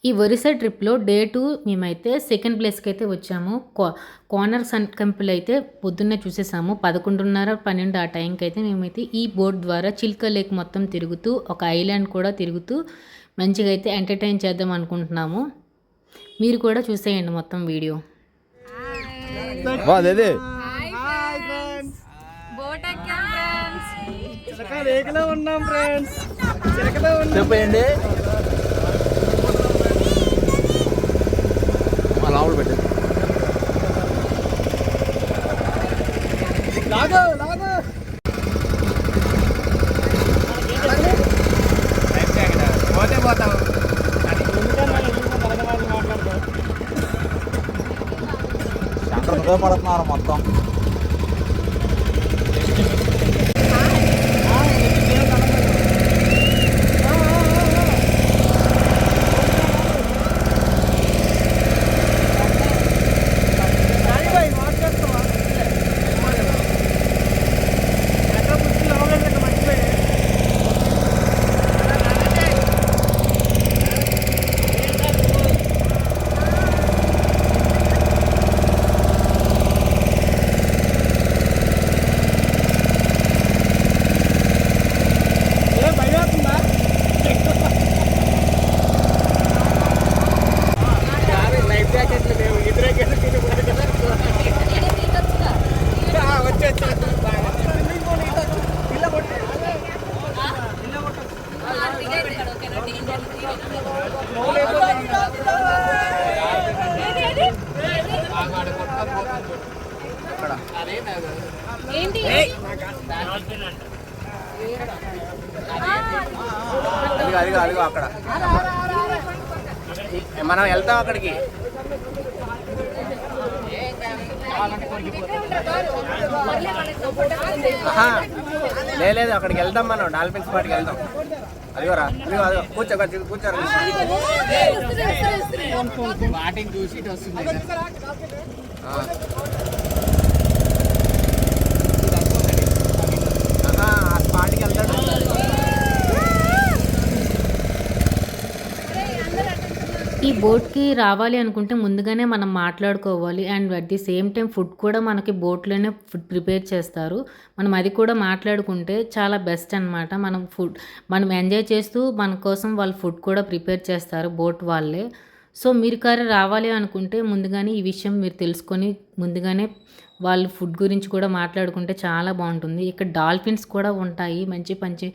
ఈ ఒరిస్సా ట్రిప్‌లో డే 2 మేమైతే సెకండ్ ప్లేస్‌కైతే వచ్చాము. కోనర్ సన్ టెంపుల్ అయితే పొద్దున్నే చూసేసాము. 11:30, 12 ఆ టైంకైతే మేమైతే ఈ బోట్ ద్వారా చిల్కా లేక్ మొత్తం తిరుగుతూ, ఒక ఐలాండ్ కూడా తిరుగుతూ మంచిగా అయితే ఎంటర్‌టైన్ చేద్దాం అనుకుంటున్నాము. మీరు కూడా చూసేయండి మొత్తం వీడియో. అదే చెప్పండి లావుడు పెట్టండి పోతే పోతావు శంకర్ ఉపయోగపడుతున్నారు మొత్తం. అదిగో అక్కడ మనం వెళ్తాం అక్కడికి. లేదు అక్కడికి వెళ్తాం, మనం డాల్ఫిన్స్ పాటికి వెళ్తాం. అదిగోరా అదిగో కూర్చోరు వాటిని చూసి వస్తుంది. ఆ స్పాట్కి వెళ్తాడు. ఈ బోట్‌కి రావాలి అనుకుంటే ముందుగానే మనం మాట్లాడుకోవాలి. And at the same time food కూడా మనకి బోట్‌లోనే ఫుడ్ ప్రిపేర్ చేస్తారు. మనం అది కూడా మాట్లాడుకుంటే చాలా బెస్ట్ అనమాట. మనం ఎంజాయ్ చేస్తూ మన కోసం వాళ్ళు ఫుడ్ కూడా ప్రిపేర్ చేస్తారు బోట్ వాళ్ళే. సో మీరు రావాలి అనుకుంటే ముందుగానే ఈ విషయం మీరు తెలుసుకొని ముందుగానే వాళ్ళు ఫుడ్ గురించి కూడా మాట్లాడుకుంటే చాలా బాగుంటుంది. ఇక్కడ డాల్ఫిన్స్ కూడా ఉంటాయి. మంచి మంచి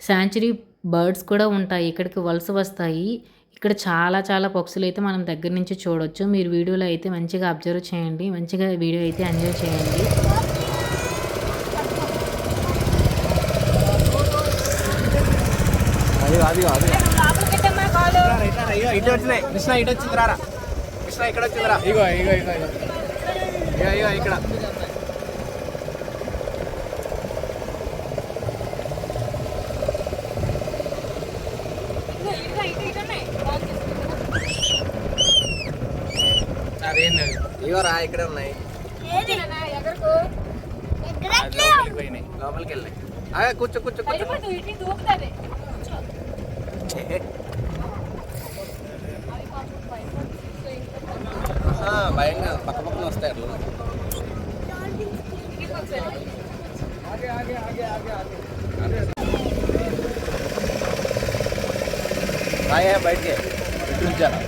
శాంచురీ బర్డ్స్ కూడా ఉంటాయి. ఇక్కడికి వలస వస్తాయి. ఇక్కడ చాలా పక్షులు అయితే మనం దగ్గర నుంచి చూడొచ్చు. మీరు వీడియోలో అయితే మంచిగా అబ్జర్వ్ చేయండి. మంచిగా వీడియో అయితే ఎంజాయ్ చేయండి. ఇటు వచ్చినాయి కృష్ణ, ఇటు వచ్చింది రారా కృష్ణ, ఇక్కడ వచ్చింది రా. ఇగో ఇక్కడ ఇవరా ఇక్కడే ఉన్నాయి. లోపలికి వెళ్ళినాయి. కూర్చో భయంగా పక్కన వస్తాయి అట్లా. బయటికి ఉంచారా?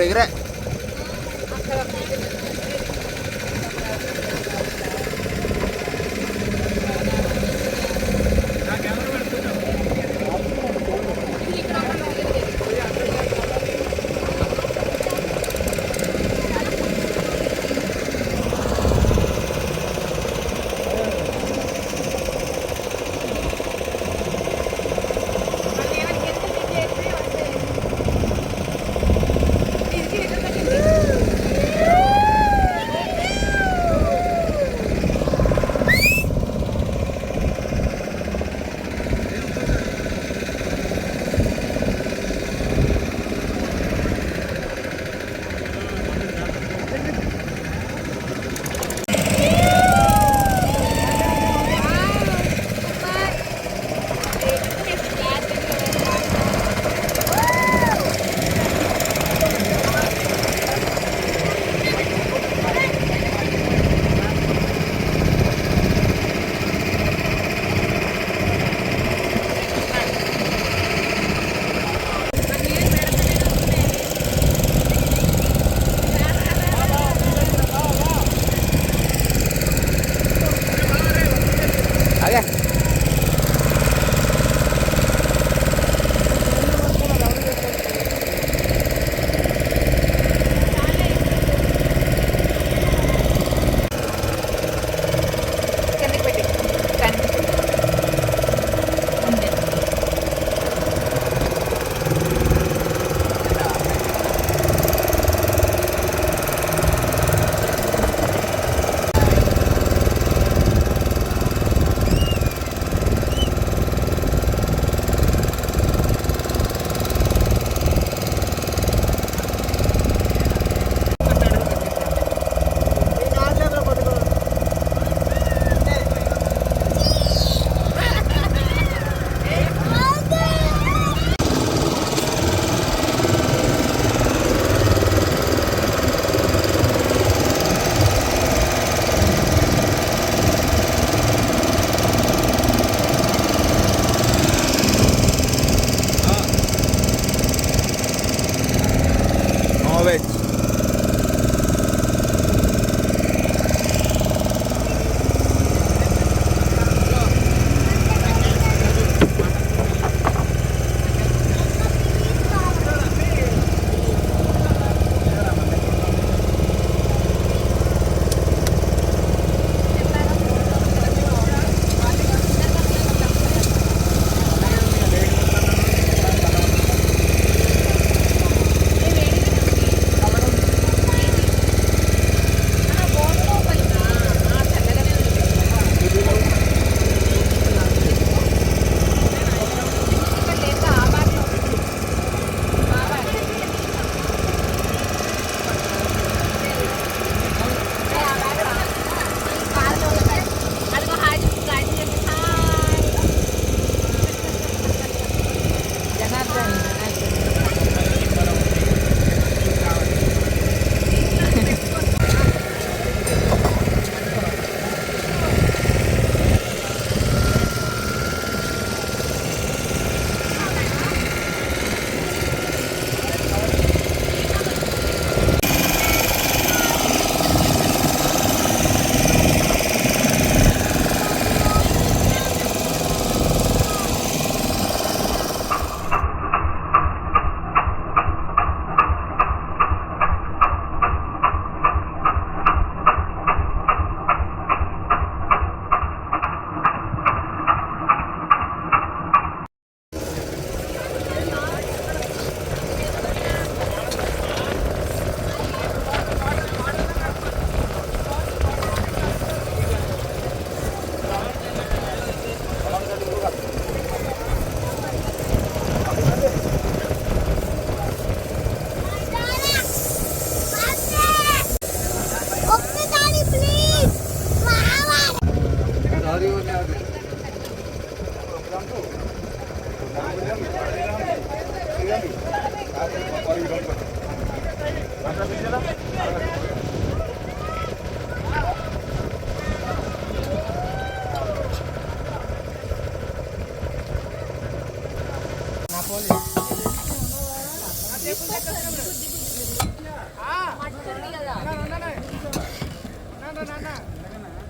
ఎగిరే వెజ్.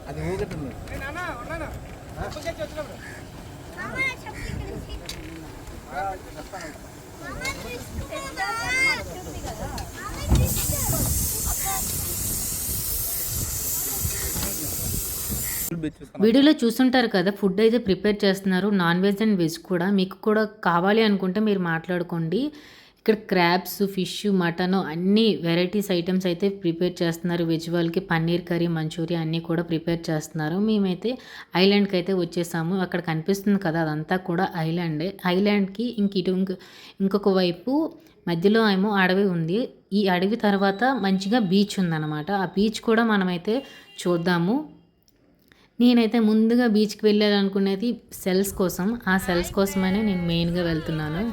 అది ఊగట్టుంది. వీడియోలో చూస్తుంటారు కదా, ఫుడ్ అయితే ప్రిపేర్ చేస్తున్నారు, నాన్ వెజ్ అండ్ వెజ్ కూడా. మీకు కూడా కావాలి అనుకుంటే మీరు మాట్లాడుకోండి. ఇక్కడ క్రాబ్స్, ఫిష్, మటన్ అన్ని వెరైటీస్ ఐటమ్స్ అయితే ప్రిపేర్ చేస్తున్నారు. వెజ్ వాళ్ళకి పన్నీర్ కర్రీ, మంచూరియా అన్నీ కూడా ప్రిపేర్ చేస్తున్నారు. మేమైతే ఐలాండ్కి అయితే వచ్చేసాము. అక్కడ కనిపిస్తుంది కదా, అదంతా కూడా ఐలాండే. ఐలాండ్కి ఇంకొక వైపు మధ్యలో ఏమో అడవి ఉంది. ఈ అడవి తర్వాత మంచిగా బీచ్ ఉందన్నమాట. ఆ బీచ్ కూడా మనమైతే చూద్దాము. నేనైతే ముందుగా బీచ్కి వెళ్ళాలనుకునేది సెల్స్ కోసం. ఆ సెల్స్ కోసమనే నేను మెయిన్గా వెళ్తున్నాను.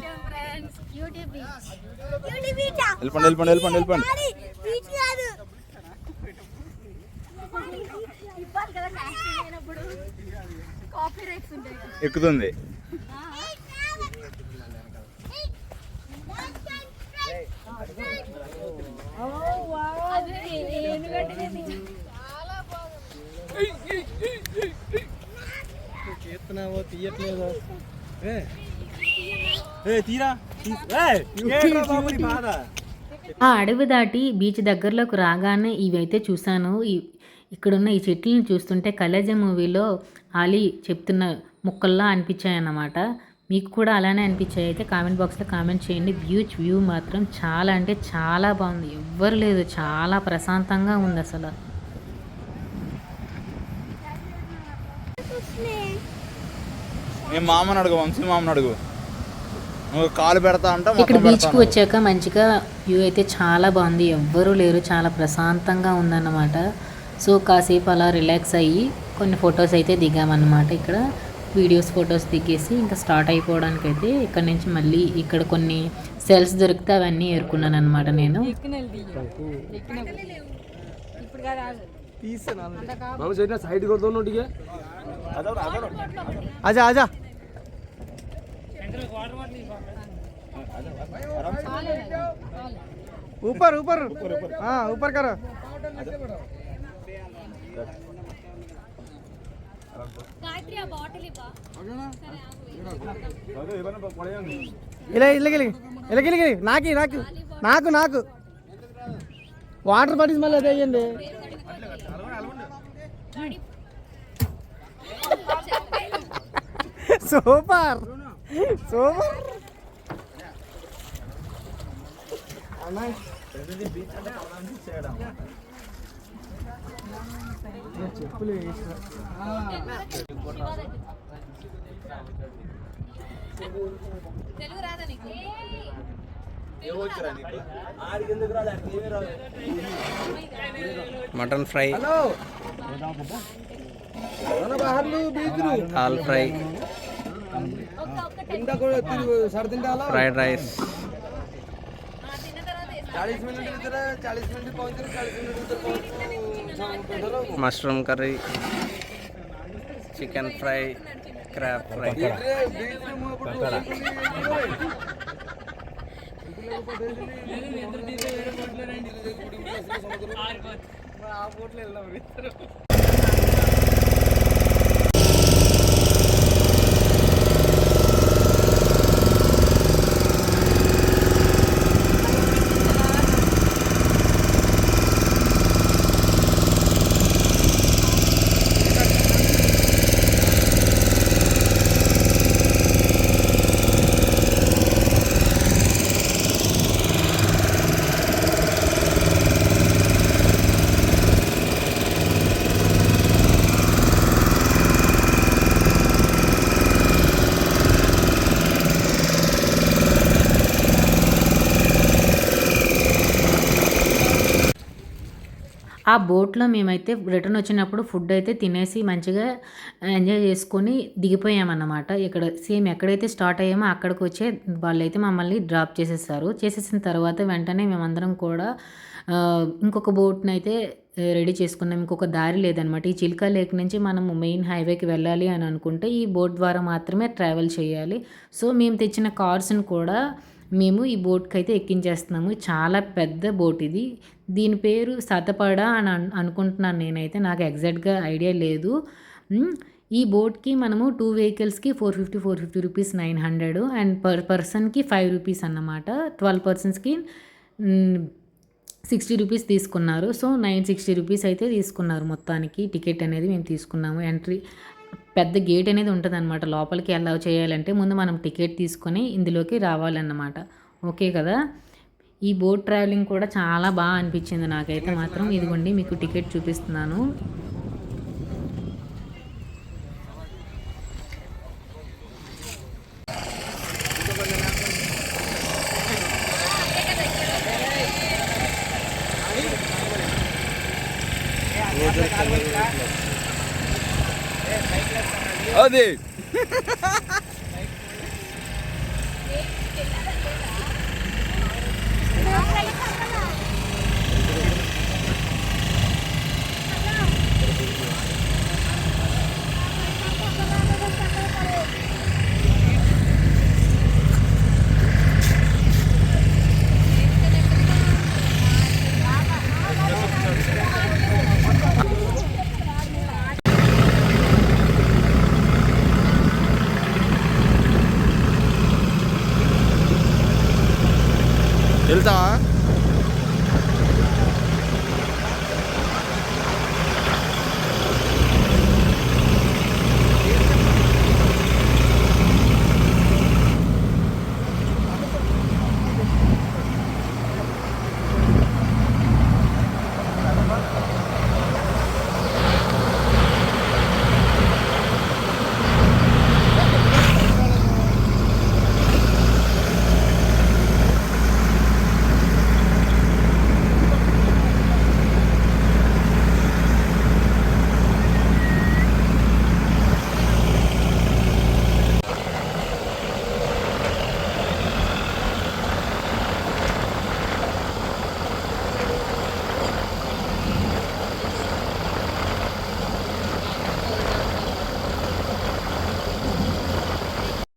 ఎక్కుతుంది. తీయట్లేదు. ఆ అడవి దాటి బీచ్ దగ్గరలోకి రాగానే ఇవైతే చూశాను. ఇక్కడున్న ఈ చెట్లను చూస్తుంటే కలేజా మూవీలో ఆలీ చెప్తున్న ముక్కల్లా అనిపించాయన్నమాట. మీకు కూడా అలానే అనిపించాయి అయితే కామెంట్ బాక్స్లో కామెంట్ చేయండి. బీచ్ వ్యూ మాత్రం చాలా అంటే చాలా బాగుంది. ఎవ్వరు లేదు, చాలా ప్రశాంతంగా ఉంది అసలు. నేను మామని అడుగు, వంశీ మామని అడుగు, నువ్వు కాలు పెడతా అంటే. ఇక్కడ బీచ్కి వచ్చాక మంచిగా వ్యూ అయితే చాలా బాగుంది. ఎవ్వరూ లేరు, చాలా ప్రశాంతంగా ఉందన్నమాట. సో కాసేపు అలా రిలాక్స్ అయ్యి కొన్ని ఫొటోస్ అయితే దిగామన్నమాట. ఇక్కడ ఫొటోస్ దిగేసి ఇంకా స్టార్ట్ అయిపోవడానికి అయితే ఇక్కడ నుంచి మళ్ళీ ఇక్కడ కొన్ని సెల్స్ దొరికితే అవన్నీ ఏరుకున్నాను అనమాట నేను. आजा आजा ऊपर ऊपर हाँ ऊपर करो ఇలా ఇల్లకి నాకి నాకు నాకు నాకు వాటర్ బాటిల్స్ మళ్ళీ అదే వేయండి సూపర్ సూపర్ చెప్పులు mutton fry, dal fry, fried rice, mushroom curry, chicken fry, crab fry. ఆ బోట్‌లో మేమైతే రిటర్న్ వచ్చినప్పుడు ఫుడ్ అయితే తినేసి మంచిగా ఎంజాయ్ చేసుకొని దిగిపోయామన్నమాట. ఇక్కడ సేమ్ ఎక్కడైతే స్టార్ట్ అయ్యామో అక్కడికొచ్చే వాళ్ళైతే మమ్మల్ని డ్రాప్ చేసేసారు. చేసేసిన తర్వాత వెంటనే మేమందరం కూడా ఇంకొక బోట్‌నైతే రెడీ చేసుకున్నాం. ఇంకొక దారి లేదనమాట. ఈ చిల్కా లేక్ నుంచి మనము మెయిన్ హైవేకి వెళ్ళాలి అని అనుకుంటే ఈ బోట్ ద్వారా మాత్రమే ట్రావెల్ చేయాలి. సో మేము తెచ్చిన కార్స్‌ని కూడా మేము ఈ బోట్‌కైతే ఎక్కించేస్తున్నాము. చాలా పెద్ద బోట్ ఇది. దీని పేరు సతపడ అని అనుకుంటున్నాను నేనైతే. నాకు ఎగ్జాక్ట్‌గా ఐడియా లేదు. ఈ బోట్‌కి మనము 2 వెహికల్స్‌కి 450 రూపీస్ 900 అండ్ పర్ పర్సన్‌కి 5 రూపీస్ అన్నమాట. 12 పర్సన్స్‌కి 60 రూపీస్ తీసుకున్నారు. సో 960 రూపీస్ అయితే తీసుకున్నారు మొత్తానికి. టికెట్ అనేది మేము తీసుకున్నాము. ఎంట్రీ పెద్ద గేట్ అనేది ఉంటదనమాట. లోపలికి అలౌ చేయాలంటే ముందు మనం టికెట్ తీసుకొని ఇందులోకి రావాలన్నమాట. ఓకే కదా! ఈ బోట్ ట్రావెలింగ్ కూడా చాలా బాగా అనిపించింది నాకైతే మాత్రం. ఇదిగోండి మీకు టికెట్ చూపిస్తున్నాను. అది